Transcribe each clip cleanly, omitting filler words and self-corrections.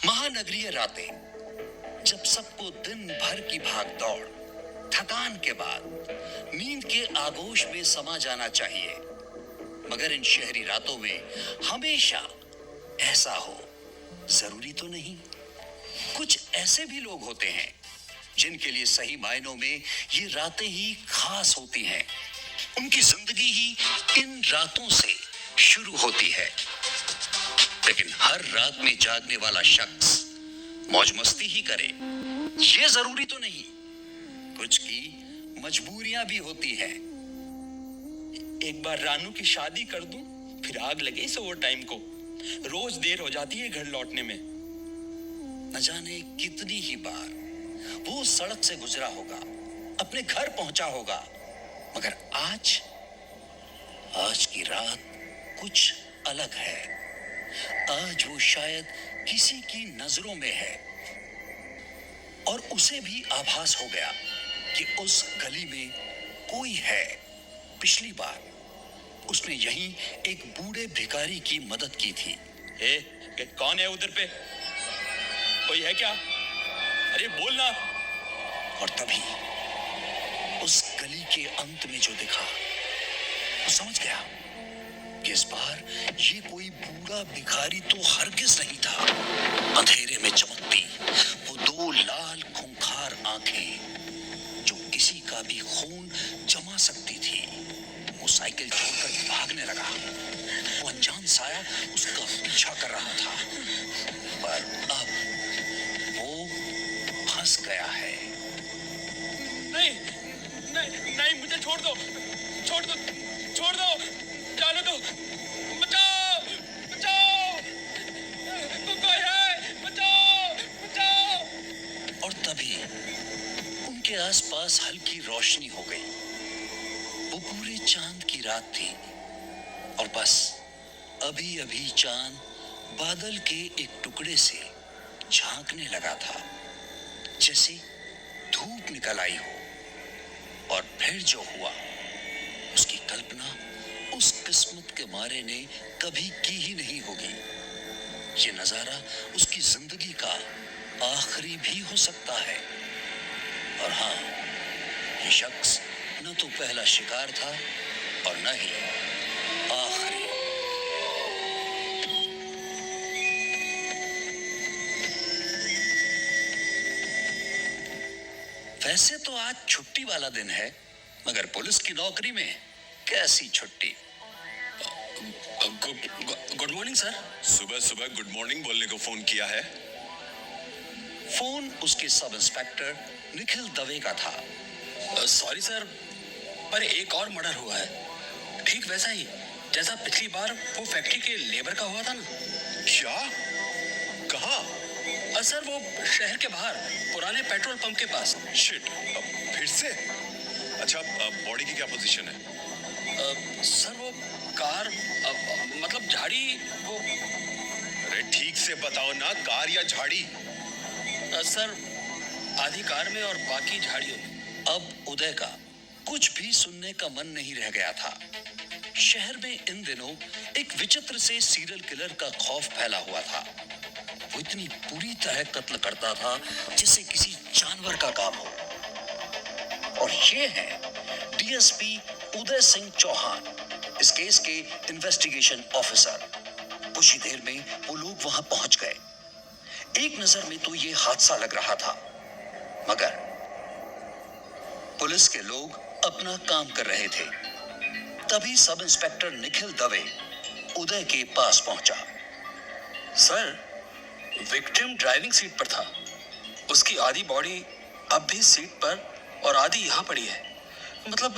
महानगरीय रातें, जब सबको दिन भर की भाग दौड़, थकान के बाद नींद के आगोश में समा जाना चाहिए, मगर इन शहरी रातों में हमेशा ऐसा हो जरूरी तो नहीं। कुछ ऐसे भी लोग होते हैं जिनके लिए सही मायनों में ये रातें ही खास होती हैं। उनकी जिंदगी ही इन रातों से शुरू होती है। लेकिन हर रात में जागने वाला शख्स मौज मस्ती ही करे, ये जरूरी तो नहीं। कुछ की मजबूरियां भी होती हैं। एक बार रानू की शादी कर दूं, फिर आग लगे इस ओवर टाइम को। रोज देर हो जाती है घर लौटने में। न जाने कितनी ही बार वो सड़क से गुजरा होगा, अपने घर पहुंचा होगा, मगर आज की रात कुछ अलग है। आज वो शायद किसी की नजरों में है और उसे भी आभास हो गया कि उस गली में कोई है। पिछली बार उसने यहीं एक बूढ़े भिखारी की मदद की थी। कौन है उधर पे? कोई है क्या? अरे बोलना। और तभी उस गली के अंत में जो दिखा, वो समझ गया कि इस बार ये कोई बूढ़ा भिखारी तो हरगिज नहीं था। अंधेरे में चमकती वो दो लाल खूंखार आंखें जो किसी का भी खून जमा सकती थी। वो साइकिल छोड़कर भागने लगा। वो अनजान साया उसका पीछा कर रहा था, पर अब वो फंस गया है। नहीं नहीं नहीं, मुझे छोड़ दो, छोड़ दो, छोड़ दो, जाने दो। बचाओ बचाओ, कोई है, बचाओ बचाओ। और तभी उनके आसपास हल्की रोशनी हो गई। वो पूरे चांद की रात थी और बस अभी अभी चांद बादल के एक टुकड़े से झांकने लगा था, जैसे धूप निकल आई हो। और फिर जो हुआ उसकी कल्पना उस किस्मत के मारे ने कभी की ही नहीं होगी। ये नजारा उसकी जिंदगी का आखिरी भी हो सकता है। और हाँ, ये शख्स न तो पहला शिकार था और न ही आखिरी। वैसे तो आज छुट्टी वाला दिन है, मगर पुलिस की नौकरी में कैसी छुट्टी। Good morning sir. सुबह सुबह गुड मॉर्निंग बोलने को फोन किया है? फोन उसके सब इंस्पेक्टर निखिल दवे का था। सॉरी सर, पर एक और मर्डर हुआ है, ठीक वैसा ही जैसा पिछली बार वो फैक्ट्री के लेबर का हुआ था ना। क्या? कहाँ? सर वो शहर के बाहर पुराने पेट्रोल पंप के पास। शिट, फिर से? अच्छा, बॉडी की क्या पोजीशन है? सर वो कार, मतलब झाड़ी वो। अरे ठीक से बताओ ना, कार या झाड़ी? सर आधी कार में और बाकी झाड़ियों में। अब उदय का कुछ भी सुनने का मन नहीं रह गया था। शहर में इन दिनों एक विचित्र से सीरियल किलर का खौफ फैला हुआ था। वो इतनी बुरी तरह कत्ल करता था जैसे किसी जानवर का काम हो। और ये है डीएसपी उदय सिंह चौहान, इस केस के इन्वेस्टिगेशन ऑफिसर। कुछ ही देर में वो लोग वहां पहुंच गए। एक नजर में तो ये हादसा लग रहा था, मगर पुलिस के लोग अपना काम कर रहे थे। तभी सब इंस्पेक्टर निखिल दवे उदय के पास पहुंचा। सर, विक्टिम ड्राइविंग सीट पर था। उसकी आधी बॉडी अब भी सीट पर और आधी यहाँ पड़ी है। मतलब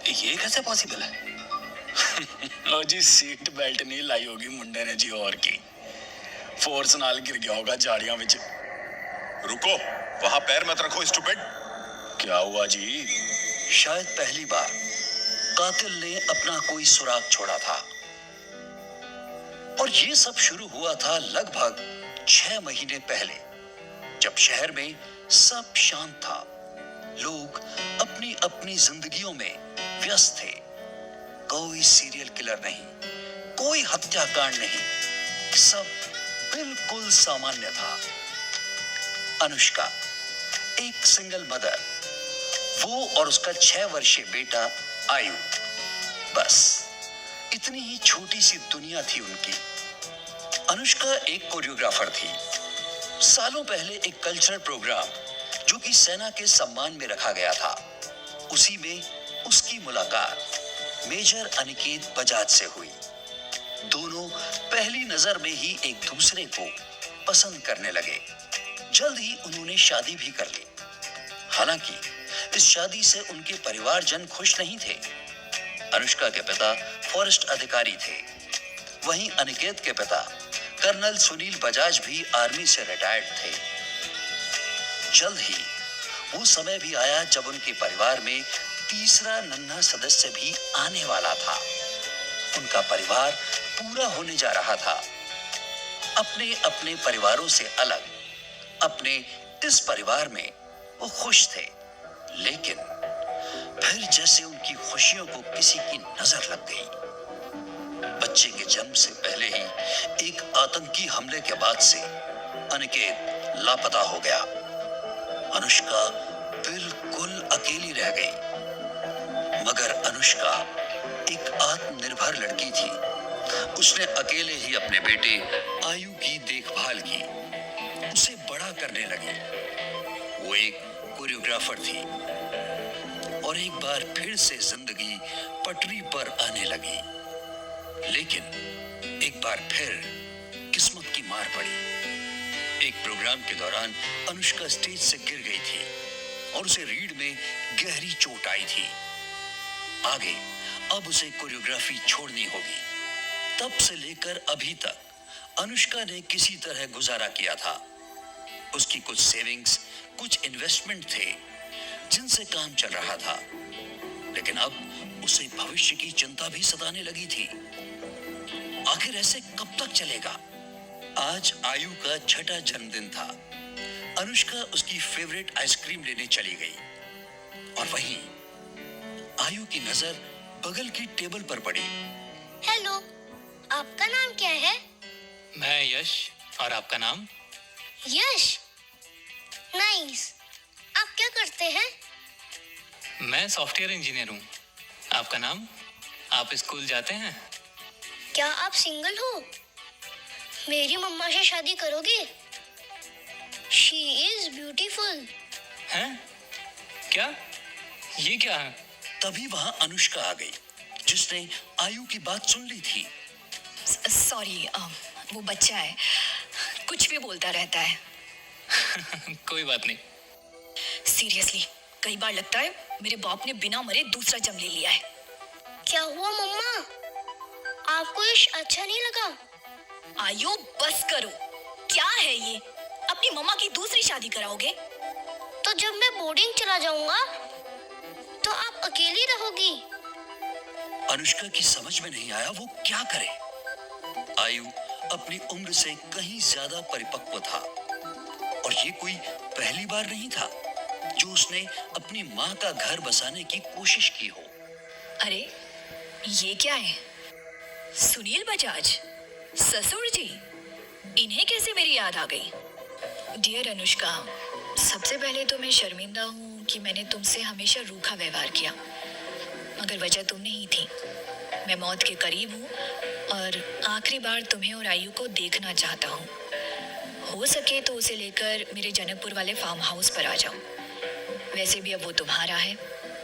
ये कैसे पॉसिबल है? लो जी, सीट बेल्ट नहीं लाई होगी मुंडे ने जी, और की फोर्स नाल गिर गया होगा झाड़ियां विच। रुको, वहां पैर मत रखो स्टूपिड। क्या हुआ जी? शायद पहली बार कातिल ने अपना कोई सुराग छोड़ा था। और ये सब शुरू हुआ था लगभग 6 महीने पहले, जब शहर में सब शांत था। लोग अपनी अपनी जिंदगियों में व्यस्त थे। कोई सीरियल किलर नहीं, कोई हत्याकांड नहीं, सब बिल्कुल सामान्य था। अनुष्का एक सिंगल मदर, वो और उसका 6 वर्षीय बेटा आयु, बस इतनी ही छोटी सी दुनिया थी उनकी। अनुष्का एक कोरियोग्राफर थी। सालों पहले एक कल्चरल प्रोग्राम जो कि सेना के सम्मान में रखा गया था, उसी में उसकी मुलाकात मेजर अनिकेत बजाज से हुई। दोनों पहली नजर में ही एक दूसरे को पसंद करने लगे। जल्द ही उन्होंने शादी भी कर ली। हालांकि इस शादी से उनके परिवारजन खुश नहीं थे। अनुष्का के पिता फॉरेस्ट अधिकारी थे, वहीं अनिकेत के पिता कर्नल सुनील बजाज भी आर्मी से रिटायर्ड थे। जल्द ही वो समय भी आया जब उनके परिवार में तीसरा नन्हा सदस्य भी आने वाला था। उनका परिवार पूरा होने जा रहा था। अपने अपने परिवारों से अलग अपने इस परिवार में वो खुश थे, लेकिन फिर जैसे उनकी खुशियों को किसी की नजर लग गई। बच्चे के जन्म से पहले ही एक आतंकी हमले के बाद से अनिकेत लापता हो गया। अनुष्का बिल्कुल अकेली रह गई। मगर अनुष्का एक आत्मनिर्भर लड़की थी। उसने अकेले ही अपने बेटे आयु की देखभाल की, उसे बड़ा करने लगी। वो एक कोरियोग्राफर थी और एक बार फिर से जिंदगी पटरी पर आने लगी। लेकिन एक बार फिर किस्मत की मार पड़ी। एक प्रोग्राम के दौरान अनुष्का स्टेज से गिर गई थी और उसे रीढ़ में गहरी चोट आई थी। आगे अब उसे कोरियोग्राफी छोड़नी होगी। तब से लेकर अभी तक अनुष्का ने किसी तरह गुजारा किया था। उसकी कुछ सेविंग्स, कुछ इन्वेस्टमेंट थे जिनसे काम चल रहा था, लेकिन अब उसे भविष्य की चिंता भी सताने लगी थी। आखिर ऐसे कब तक चलेगा? आज आयु का 6ठा जन्मदिन था। अनुष्का उसकी फेवरेट आइसक्रीम लेने चली गई और वहीं आयु की नजर बगल की टेबल पर पड़ी। हेलो, आपका नाम क्या है? मैं यश, और आपका नाम? यश, नाइस। आप क्या करते हैं? मैं सॉफ्टवेयर इंजीनियर हूँ। आपका नाम? आप स्कूल जाते हैं? क्या आप सिंगल हो? मेरी मम्मा से शादी करोगे? She is beautiful. हैं? क्या? ये क्या है? तभी वहां अनुष्का आ गई, जिसने आयु की बात सुन ली थी। सॉरी, वो बच्चा है, कुछ भी बोलता रहता है। कोई बात नहीं। सीरियसली, कई बार लगता है मेरे बाप ने बिना मरे दूसरा जन्म ले लिया है। क्या हुआ मम्मा? आपको यश अच्छा नहीं लगा? आयु, बस करो। क्या है ये? अपनी मम्मा की दूसरी शादी कराओगे? तो जब मैं बोर्डिंग चला जाऊंगा तो आप अकेली रहोगी। अनुष्का की समझ में नहीं आया वो क्या करे। आयु अपनी उम्र से कहीं ज्यादा परिपक्व था और ये कोई पहली बार नहीं था जो उसने अपनी माँ का घर बसाने की कोशिश की हो। अरे, ये क्या है? सुनील बजाज, ससुर जी, इन्हें कैसे मेरी याद आ गई? डियर अनुष्का, सबसे पहले तो मैं शर्मिंदा हूँ कि मैंने तुमसे हमेशा रूखा व्यवहार किया, मगर वजह तुम नहीं थी। मैं मौत के करीब हूँ और आखिरी बार तुम्हें और आयु को देखना चाहता हूँ। हो सके तो उसे लेकर मेरे जनकपुर वाले फार्म हाउस पर आ जाओ। वैसे भी अब वो तुम्हारा है।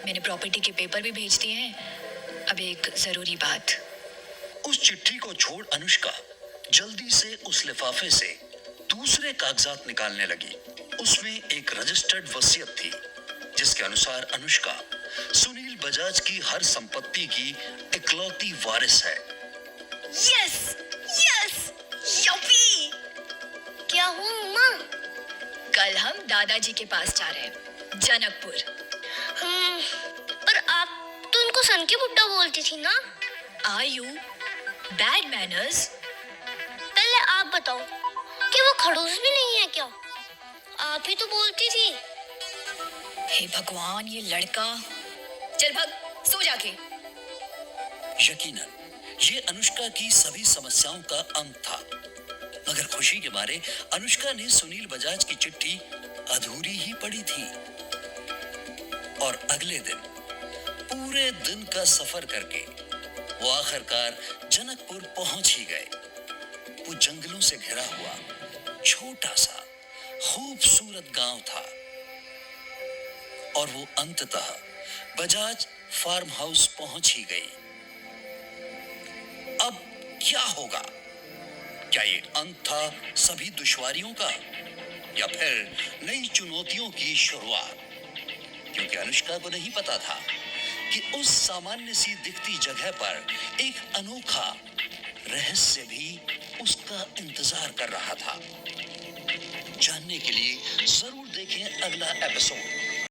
मैंने प्रॉपर्टी के पेपर भी भेज दिए हैं। अब एक जरूरी बात। उस चिट्ठी को छोड़ अनुष्का जल्दी से उस लिफाफे से दूसरे कागजात निकालने लगी। उसमें एक रजिस्टर्ड वसीयत थी जिसके अनुसार अनुष्का सुनील बजाज की हर संपत्ति की इकलौती वारिस है। Yes, yes, Yuppie! क्या हुआ मम्मा? कल हम दादाजी के पास जा रहे हैं, जनकपुर। पर आप तो इनको सन की बुड्ढा बोलती थी ना? आयु, बैड मैनर्स। पहले आप बताओ कि वो खड़ूस भी नहीं है क्या? आप ही तो बोलती थी। हे भगवान, ये लड़का। चल भाग, सो जाके। यकीनन ये अनुष्का की सभी समस्याओं का अंत था, मगर खुशी के मारे अनुष्का ने सुनील बजाज की चिट्ठी अधूरी ही पड़ी थी। और अगले दिन पूरे दिन का सफर करके वो आखिरकार जनकपुर पहुंच ही गए। वो जंगलों से घिरा हुआ छोटा सा खूबसूरत गांव था और वो अंततः बजाज फार्म हाउस पहुंच ही गई। अब क्या होगा? क्या ये अंत था सभी दुश्वारियों का या फिर नई चुनौतियों की शुरुआत? क्योंकि अनुष्का को नहीं पता था कि उस सामान्य सी दिखती जगह पर एक अनोखा रहस्य भी उसका इंतजार कर रहा था। जानने के लिए जरूर देखें अगला एपिसोड।